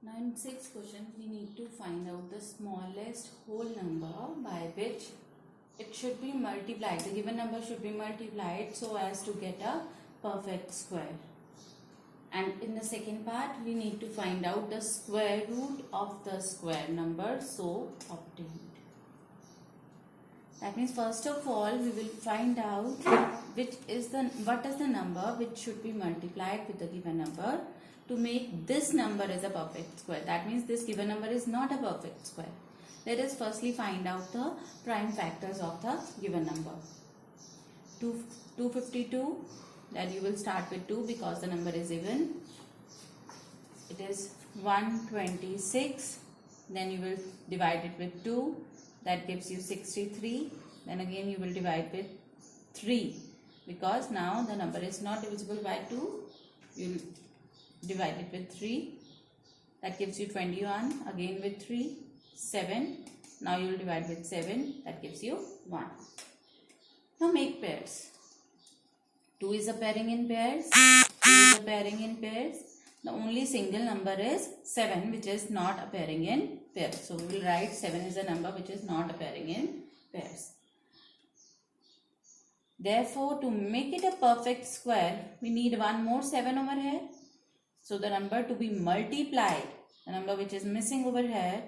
Now in sixth question, we need to find out the smallest whole number by which it should be multiplied. The given number should be multiplied so as to get a perfect square. And in the second part, we need to find out the square root of the square number so obtained. That means first of all, we will find out what is the number which should be multiplied with the given number to make this number as a perfect square. That means this given number is not a perfect square. Let us firstly find out the prime factors of the given number. 252, that you will start with 2 because the number is even. It is 126, then you will divide it with 2, that gives you 63. Then again you will divide with 3 because now the number is not divisible by 2. You will divide it with 3, that gives you 21. Again with 3, 7. Now you will divide with 7, that gives you 1. Now make pairs. 2 is appearing in pairs, 2 is appearing in pairs. The only single number is 7 which is not appearing in pairs. So we will write 7 is a number which is not appearing in pairs. Therefore, to make it a perfect square, we need one more 7 over here. So the number to be multiplied, the number which is missing over here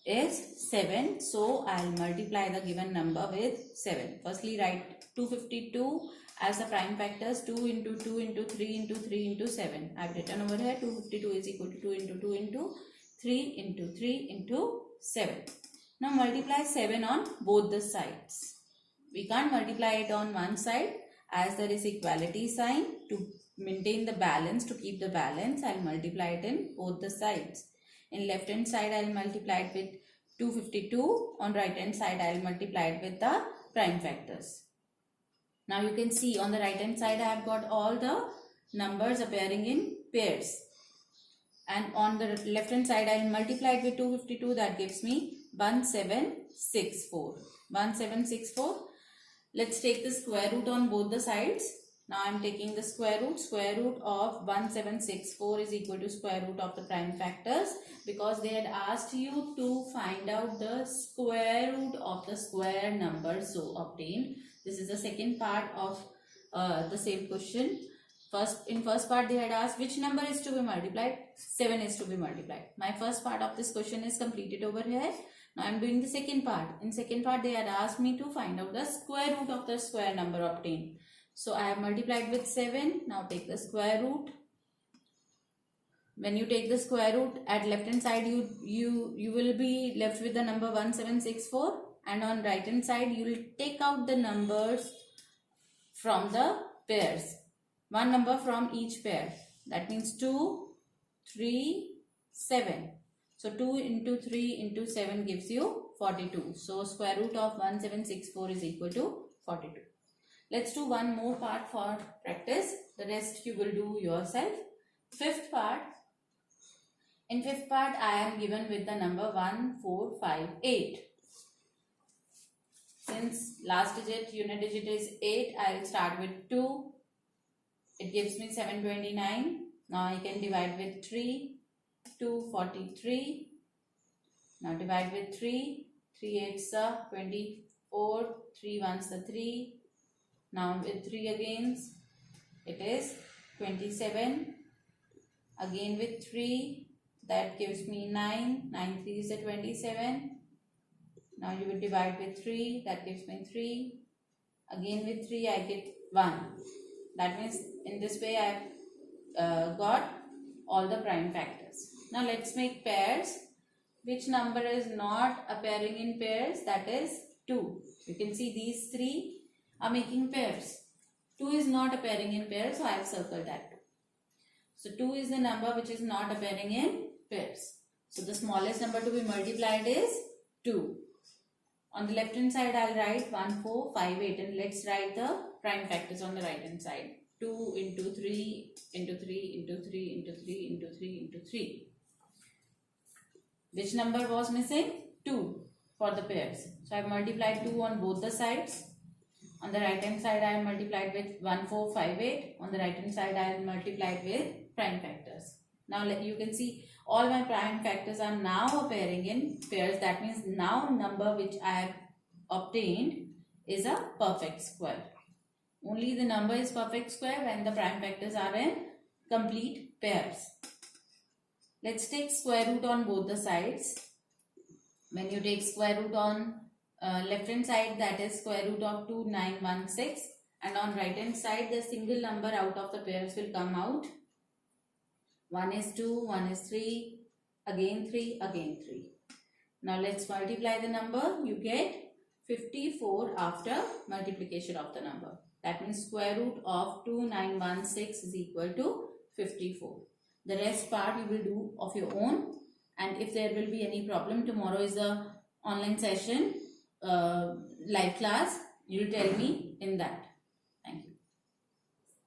is 7. So I will multiply the given number with 7. Firstly write 252 as the prime factors. 2 into 2 into 3 into 3 into 7. I have written over here 252 is equal to 2 into 2 into 3 into 3 into 7. Now multiply 7 on both the sides. We can't multiply it on one side as there is equality sign. To maintain the balance, to keep the balance, I will multiply it in both the sides. In left hand side I will multiply it with 252. On right hand side I will multiply it with the prime factors. Now you can see on the right hand side I have got all the numbers appearing in pairs. And on the left hand side I will multiply it with 252, that gives me 1764. 1764. Let's take the square root on both the sides. Now I am taking the square root. Square root of 1764 is equal to square root of the prime factors, because they had asked you to find out the square root of the square number so obtained. This is the second part of the same question. In first part they had asked which number is to be multiplied. 7 is to be multiplied. My first part of this question is completed over here. Now I am doing the second part. In second part they had asked me to find out the square root of the square number obtained. So I have multiplied with 7. Now take the square root. When you take the square root, at left hand side you will be left with the number 1764, and on right hand side you will take out the numbers from the pairs. One number from each pair. That means 2, 3, 7. So 2 into 3 into 7 gives you 42. So square root of 1764 is equal to 42. Let's do one more part for practice. The rest you will do yourself. Fifth part. In fifth part I am given with the number 1458. Since last digit, unit digit is 8, I will start with 2. It gives me 729. Now I can divide with 3. 243. Now divide with 3. 3 8s are 24. 3 1s are 3. Now with 3 again, it is 27. Again with 3, that gives me 9. 9 3 is a 27. Now you will divide with 3, that gives me 3. Again with 3 I get 1. That means in this way I have got all the prime factors. Now let's make pairs. Which number is not appearing in pairs? That is 2. You can see these 3 are making pairs. 2 is not appearing in pairs, so I have circled that. So 2 is the number which is not appearing in pairs. So the smallest number to be multiplied is 2. On the left hand side I will write 1458, and let's write the prime factors on the right hand side. 2 into 3 into 3 into 3 into 3 into 3 into 3. Which number was missing? 2 for the pairs. So I have multiplied 2 on both the sides. On the right hand side I have multiplied with 1458. On the right hand side I have multiplied with prime factors. Now you can see all my prime factors are now appearing in pairs. That means now number which I have obtained is a perfect square. Only the number is perfect square when the prime factors are in complete pairs. Let's take square root on both the sides. When you take square root on left hand side, that is square root of 2916, and on right hand side the single number out of the pairs will come out. 1 is 2, 1 is 3, again 3, again 3. Now let's multiply the number. You get 54 after multiplication of the number. That means square root of 2916 is equal to 54. The rest part you will do of your own, and if there will be any problem, tomorrow is the online session, live class, you will tell me in that.